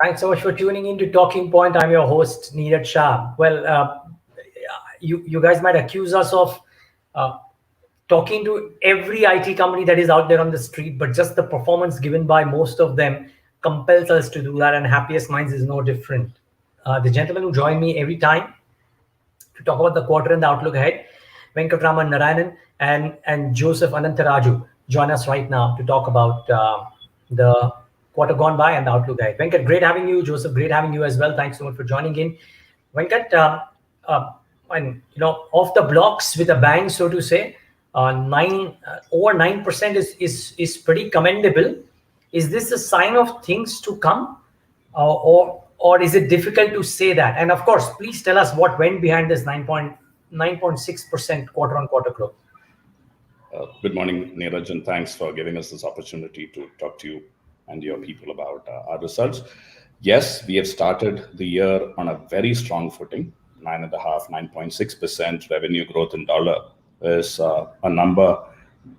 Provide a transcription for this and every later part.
Thanks so much for tuning in to Talking Point. I'm your host, Neeraj Shah. Well, you guys might accuse us of uh, talking to every IT company that is out there on the street, but just the performance given by most of them compels us to do that, and Happiest Minds is no different. The gentlemen who join me every time to talk about the quarter and the outlook ahead, Venkatraman, Narayanan, and Joseph Anantharaju join us right now to talk about the quarter gone by and the outlook ahead. Venkat, great having you. Joseph, great having you as well. Thanks so much for joining in. Venkat, uh, and off the blocks with a bang, so to say, over 9% is pretty commendable. Is this a sign of things to come, or is it difficult to say that? And of course, please tell us what went behind this 9.6% quarter-on-quarter growth. Good morning, Neeraj, and thanks for giving us this opportunity to talk to you and your people about our results. Yes, we have started the year on a very strong footing. 9.6% revenue growth in dollar is a number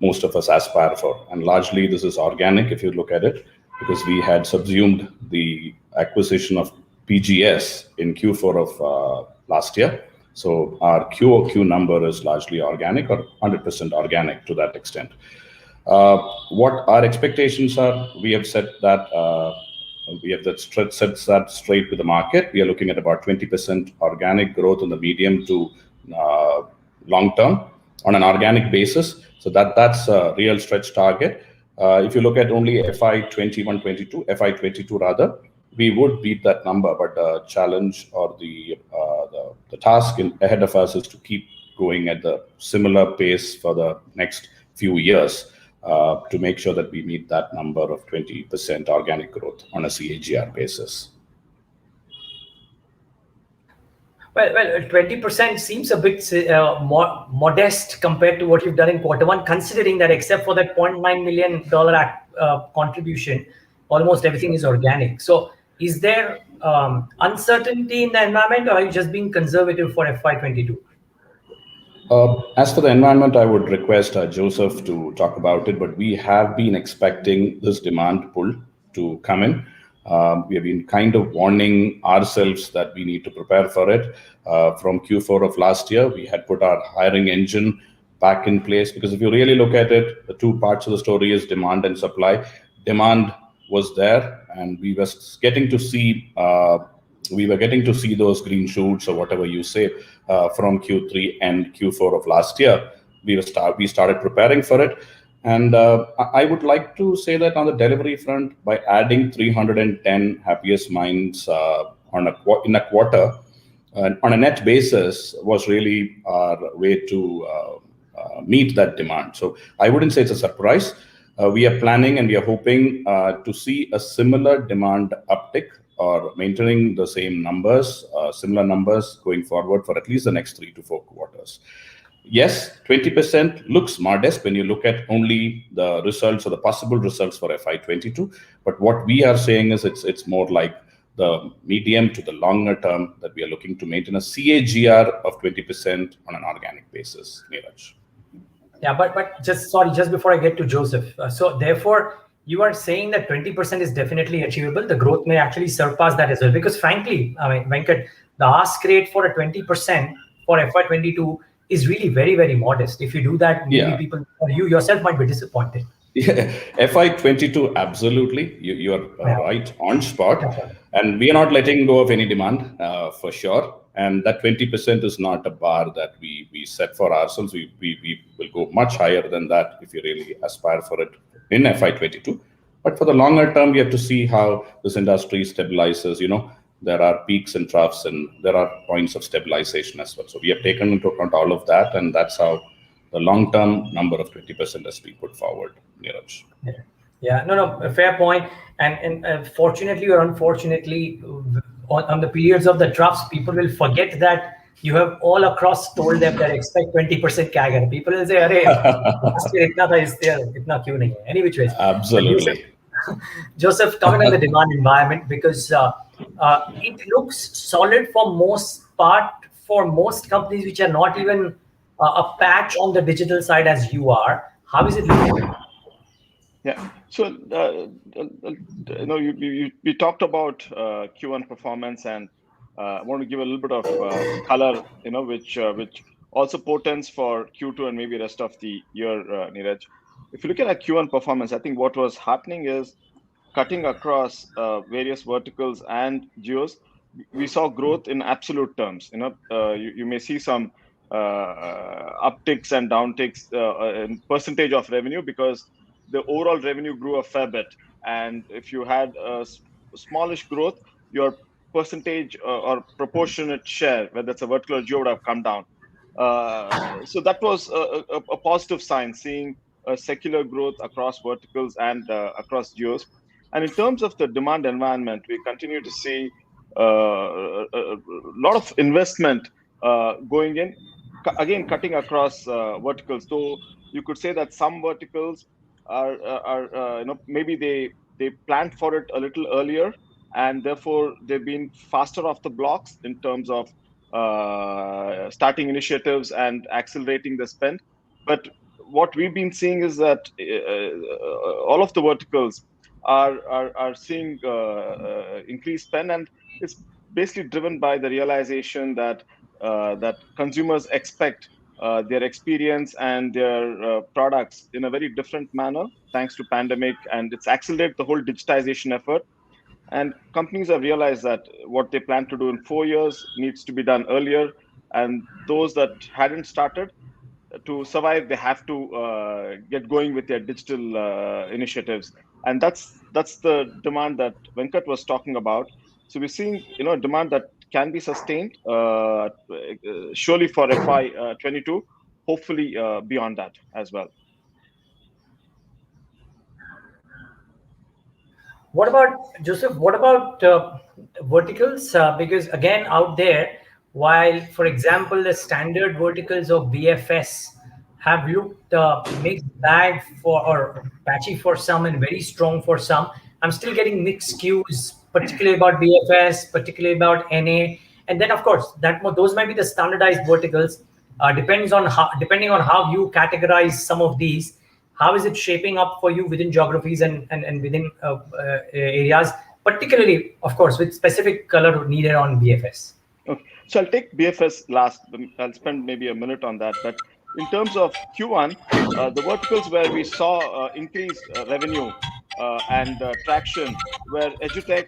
most of us aspire for. And largely this is organic if you look at it, because we had subsumed the acquisition of PGS in Q4 of last year. So our QOQ number is largely organic or 100% organic to that extent. What our expectations are, we have set that straight with the market. We are looking at about 20% organic growth in the medium to long term on an organic basis. So that's a real stretch target. If you look at only FY 22 rather, we would beat that number, but the challenge or the task ahead of us is to keep going at the similar pace for the next few years to make sure that we meet that number of 20% organic growth on a CAGR basis. Well, 20% seems a bit more modest compared to what you've done in quarter one, considering that except for that $0.9 million contribution, almost everything is organic. So is there uncertainty in the environment, or are you just being conservative for FY22? As for the environment, I would request Joseph to talk about it, but we have been expecting this demand pull to come in. We have been kind of warning ourselves that we need to prepare for it. From Q4 of last year, we had put our hiring engine back in place, because if you really look at it, the two parts of the story is demand and supply. Demand was there, and we were getting to see those green shoots or whatever you say from Q3 and Q4 of last year. We started preparing for it. And I would like to say that on the delivery front, by adding 310 Happiest Minds in a quarter, on a net basis, was really our way to meet that demand. So I wouldn't say it's a surprise. We are planning and we are hoping to see a similar demand uptick or maintaining the same numbers, similar numbers going forward for at least the next 3 to 4 quarters. Yes, 20% looks modest when you look at only the results or the possible results for FY22. But what we are saying is it's more like the medium to the longer term that we are looking to maintain a CAGR of 20% on an organic basis, Neeraj. Yeah, but just before I get to Joseph. So therefore, you are saying that 20% is definitely achievable. The growth may actually surpass that as well. Because frankly, I mean, Venkat, the ask rate for a 20% for FY22 is really very, very modest. If you do that, maybe people, or you yourself might be disappointed. Yeah, FY22, absolutely. You are right on spot. And we are not letting go of any demand for sure. And that 20% is not a bar that we set for ourselves. We will go much higher than that if you really aspire for it in FY22. But for the longer term, we have to see how this industry stabilizes. There are peaks and troughs, and there are points of stabilization as well. So we have taken into account all of that, and that's how the long-term number of 20% has been put forward, Neeraj. Yeah, no, a fair point. And fortunately or unfortunately, on the periods of the troughs, people will forget that you have all across told them that expect 20% CAGR. People will say, "Arey, last year itna tha, is there, itna kyun nahi hai?" Any which ways. Absolutely. Joseph, comment on the demand environment, because it looks solid for most part for most companies which are not even a patch on the digital side as you are. How is it looking? Yeah. So, we talked about Q1 performance, and I want to give a little bit of color, which also portends for Q2 and maybe rest of the year, Neeraj. If you look at our Q1 performance, I think what was happening is cutting across various verticals and geos, we saw growth in absolute terms. You may see some upticks and downticks in percentage of revenue because the overall revenue grew a fair bit. And if you had a smallish growth, your percentage or proportionate share, whether it's a vertical or geo, would have come down. So that was a positive sign, seeing a secular growth across verticals and across geos. And in terms of the demand environment, we continue to see a lot of investment going in, again, cutting across verticals. Though you could say that some verticals are maybe they planned for it a little earlier, and therefore they've been faster off the blocks in terms of starting initiatives and accelerating the spend. But what we've been seeing is that all of the verticals are seeing increased spend, and it's basically driven by the realization that that consumers expect their experience and their products in a very different manner thanks to pandemic, and it's accelerated the whole digitization effort. And companies have realized that what they plan to do in 4 years needs to be done earlier, and those that hadn't started, to survive, they have to get going with their digital initiatives. And that's the demand that Venkat was talking about. So we're seeing demand that can be sustained surely for FY 22, hopefully beyond that as well. What about Joseph? What about verticals? Because again, out there, while for example the standard verticals of BFS have looked mixed bag for or patchy for some and very strong for some, I'm still getting mixed cues, particularly about BFS, particularly about NA, and then of course those might be the standardized verticals. Depending on how you categorize some of these, how is it shaping up for you within geographies and within areas, particularly, of course, with specific color needed on BFS? Okay. So I'll take BFS last. I'll spend maybe a minute on that. But in terms of Q1, the verticals where we saw increased revenue and traction were edutech,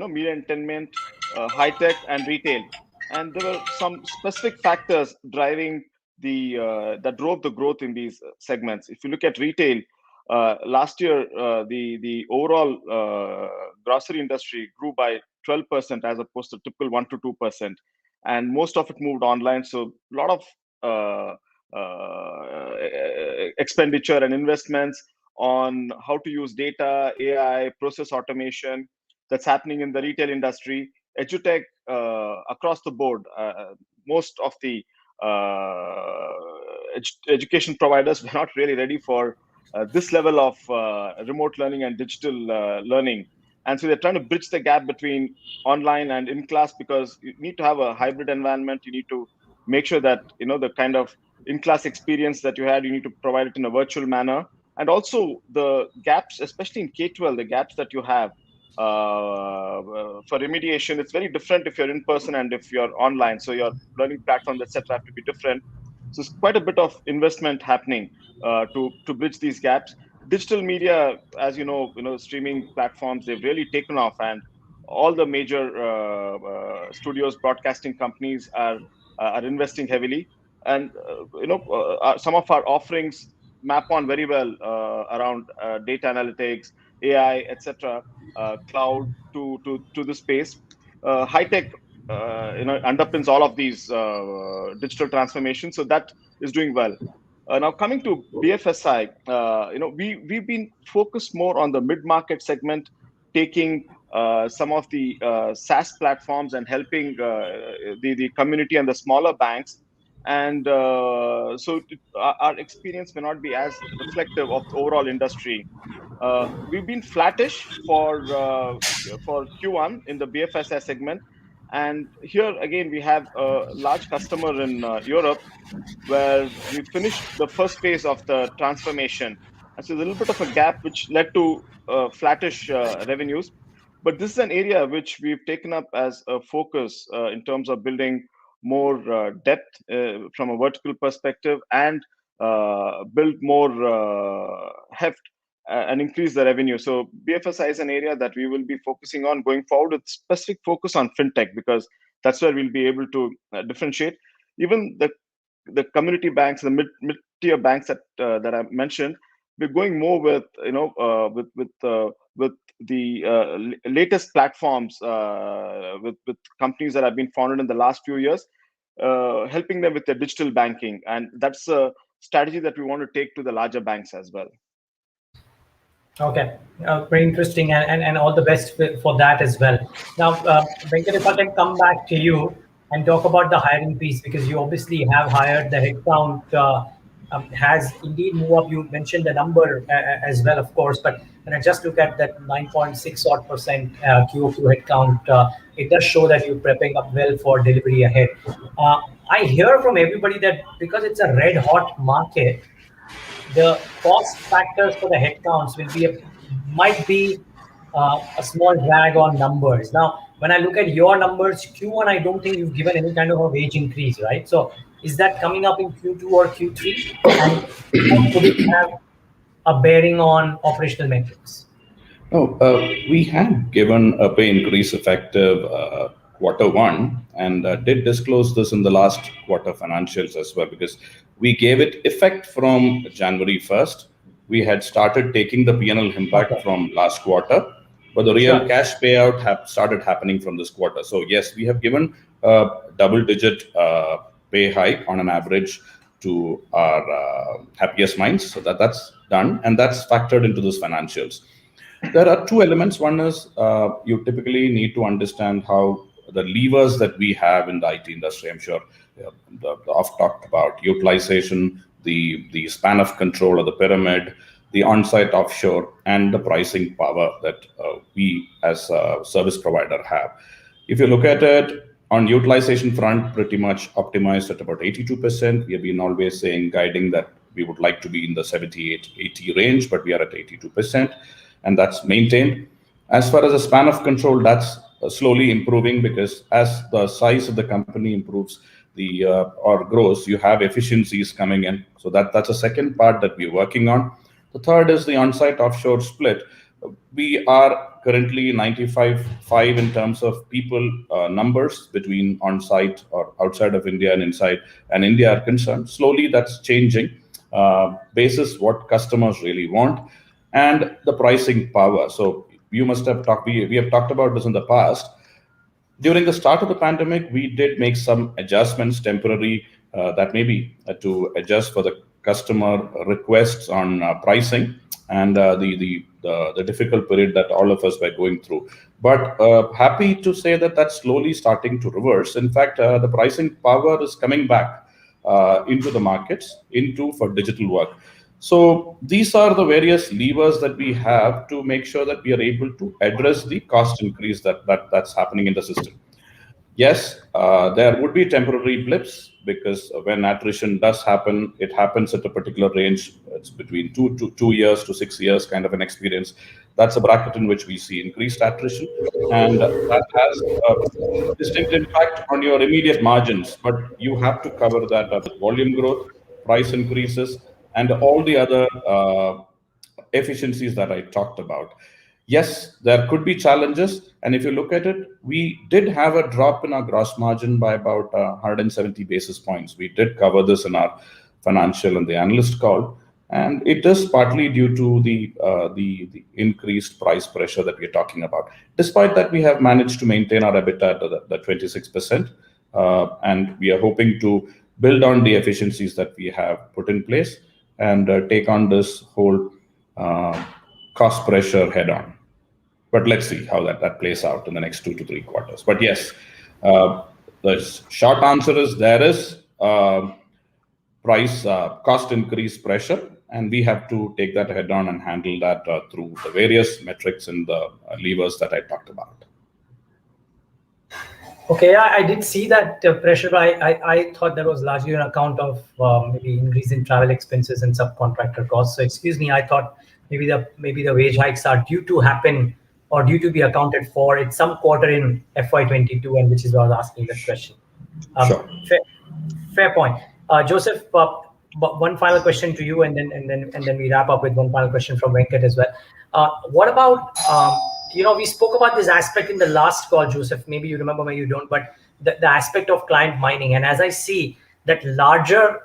media entertainment, high tech, and retail. And there were some specific factors driving that drove the growth in these segments. If you look at retail, last year the overall grocery industry grew by 12% as opposed to typical 1 to 2%, and most of it moved online. So a lot of expenditure and investments on how to use data, AI, process automation that's happening in the retail industry. Edutech across the board, most of the education providers were not really ready for this level of remote learning and digital learning. And so they're trying to bridge the gap between online and in class, because you need to have a hybrid environment. You need to make sure that the kind of in class experience that you had, you need to provide it in a virtual manner. And also the gaps, especially in K-12, the gaps that you have for remediation, it's very different if you're in person and if you're online. So your learning platforms, etc., have to be different. So it's quite a bit of investment happening to bridge these gaps. Digital media, as you know, streaming platforms, they've really taken off, and all the major studios, broadcasting companies are investing heavily. And some of our offerings map on very well around data analytics, AI, etc., cloud to the space. High tech, underpins all of these digital transformations, so that is doing well. Now coming to BFSI, we've been focused more on the mid-market segment, taking some of the SaaS platforms and helping the community and the smaller banks. And so our experience may not be as reflective of the overall industry. We've been flattish for Q1 in the BFSI segment, and here again we have a large customer in Europe, where we finished the first phase of the transformation. And now they're looking to expand their And so a little bit of a gap, which led to flattish revenues. But this is an area which we've taken up as a focus in terms of building more depth from a vertical perspective, and build more heft and increase the revenue. So BFSI is an area that we will be focusing on going forward, with specific focus on fintech, because that's where we'll be able to differentiate. Even the community banks, the mid-tier banks that I mentioned, we're going more with with the latest platforms, with companies that have been founded in the last few years, helping them with their digital banking, and that's a strategy that we want to take to the larger banks as well. Okay, very interesting, and all the best for that as well. Now, Venkat, if I can come back to you and talk about the hiring piece, because you obviously have hired, the headcount has indeed moved up. You mentioned the number as well, of course, but when I just look at that 9.6% odd QOQ headcount, it does show that you're prepping up well for delivery ahead. I hear from everybody that because it's a red hot market, the cost factors for the headcounts might be a small drag on numbers. Now, when I look at your numbers, Q1, I don't think you've given any kind of a wage increase, right? So is that coming up in Q2 or Q3? And could it have a bearing on operational metrics? No, we had given a pay increase effective Q1, and did disclose this in the last quarter financials as well, because we gave it effect from January 1st. We had started taking the P&L impact from last quarter, but the real cash payout started happening from this quarter. So yes, we have given a double-digit pay hike on an average to our Happiest Minds. So that's done, and that's factored into those financials. There are two elements. One is you typically need to understand how the levers that we have in the IT industry. I'm sure I've talked about utilization, the span of control of the pyramid, the on-site offshore, and the pricing power that we as a service provider have. If you look at it on utilization front, pretty much optimized at about 82%. We have been always saying, guiding that we would like to be in the 78-80 range, but we are at 82%, and that's maintained. As far as the span of control, that's slowly improving, because as the size of the company improves or grows, you have efficiencies coming in. So that's a second part that we're working on. The third is the on-site offshore split. We are currently 95-5 in terms of people numbers between on-site or outside of India and inside and India are concerned. Slowly that's changing, basis what customers really want and the pricing power. So you must have talked, we have talked about this in the past. During the start of the pandemic, we did make some adjustments temporary, that may be to adjust for the customer requests on pricing and the difficult period that all of us were going through. But happy to say that that's slowly starting to reverse. In fact, the pricing power is coming back into the markets, for digital work. So these are the various levers that we have to make sure that we are able to address the cost increase that's happening in the system. Yes, there would be temporary blips, because when attrition does happen, it happens at a particular range. It's between 2 years to 6 years kind of an experience. That's a bracket in which we see increased attrition, and that has a distinct impact on your immediate margins. But you have to cover that up with volume growth, price increases, and all the other efficiencies that I talked about. Yes, there could be challenges. And if you look at it, we did have a drop in our gross margin by about 170 basis points. We did cover this in our financial and the analyst call. And it is partly due to the increased price pressure that we're talking about. Despite that, we have managed to maintain our EBITDA at the 26%. And we are hoping to build on the efficiencies that we have put in place and take on this whole cost pressure head on. But let's see how that plays out in the next 2 to 3 quarters. But yes, the short answer is there is price cost increase pressure, and we have to take that head on and handle that through the various metrics and the levers that I talked about. Okay, yeah, I did see that pressure, but I thought that was largely on account of maybe increase in travel expenses and subcontractor costs. So excuse me, I thought maybe the wage hikes are due to happen or due to be accounted for at some quarter in FY22, and which is why I was asking that question. Sure. Fair point. Joseph, one final question to you, and then we wrap up with one final question from Venkat as well. What about we spoke about this aspect in the last call, Joseph. Maybe you remember, maybe you don't, but the aspect of client mining. And as I see that larger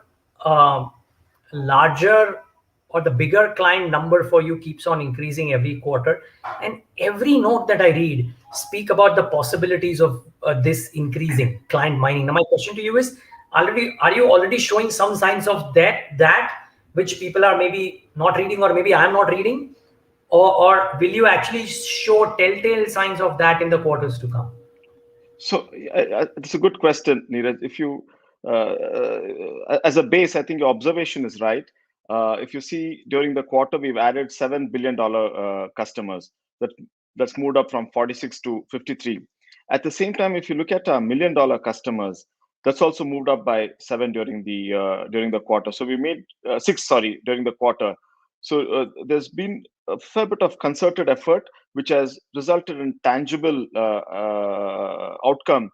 or the bigger client number for you keeps on increasing every quarter, and every note that I read speak about the possibilities of this increasing client mining. Now my question to you is, are you already showing some signs of that which people are maybe not reading, or maybe I'm not reading, or will you actually show telltale signs of that in the quarters to come? So it's a good question, Neeraj. If you, as a base, I think your observation is right. If you see during the quarter, we've added $7 billion customers. That's moved up from 46 to 53. At the same time, if you look at our $1 million customers, that's also moved up by 7 during the quarter. So we made 6, during the quarter. So there's been a fair bit of concerted effort, which has resulted in tangible outcome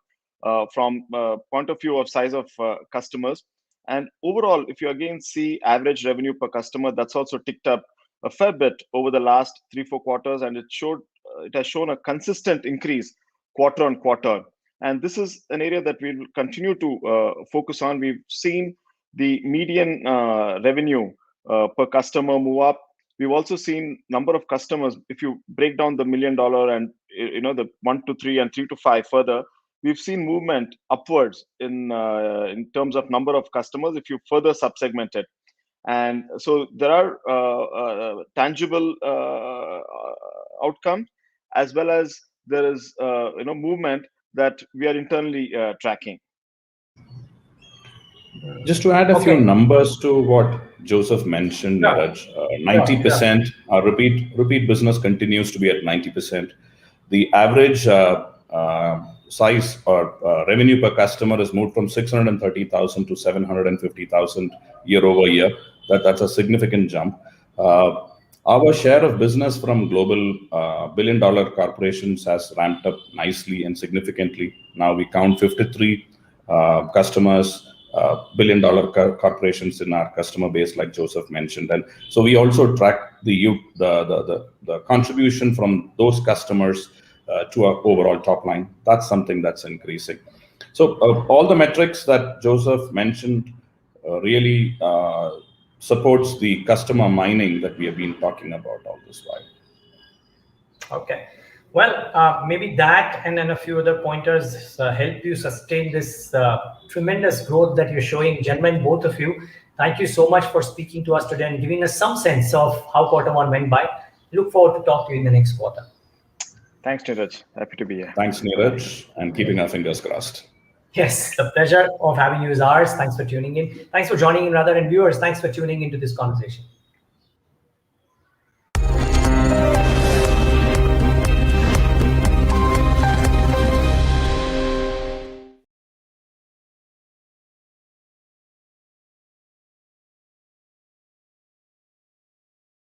from point of view of size of customers. And overall, if you again see average revenue per customer, that's also ticked up a fair bit over the last 3-4 quarters, and it has shown a consistent increase quarter on quarter. And this is an area that we will continue to focus on. We've seen the median revenue per customer move up. We've also seen number of customers. If you break down the $1 million and the 1 to 3 and 3 to 5 further, we've seen movement upwards in terms of number of customers if you further subsegment it. And so there are tangible outcomes, as well as there is movement that we are internally tracking. Just to add a few numbers to what Joseph mentioned, Neeraj, 90%, our repeat business continues to be at 90%. The average size or revenue per customer has moved from 630,000 to 750,000 year over year. That's a significant jump. Our share of business from global billion-dollar corporations has ramped up nicely and significantly. Now we count 53 customers, billion-dollar corporations in our customer base, like Joseph mentioned. And so we also track the contribution from those customers to our overall top line. That's something that's increasing. So all the metrics that Joseph mentioned really supports the customer mining that we have been talking about all this while. Okay. Well, maybe that and then a few other pointers help you sustain this tremendous growth that you're showing. Gentlemen, both of you, thank you so much for speaking to us today and giving us some sense of how quarter one went by. Look forward to talk to you in the next quarter. Thanks, Neeraj. Happy to be here. Thanks, Neeraj, and keeping our fingers crossed. Yes, the pleasure of having you is ours. Thanks for tuning in. Thanks for joining in, rather, and viewers, thanks for tuning into this conversation.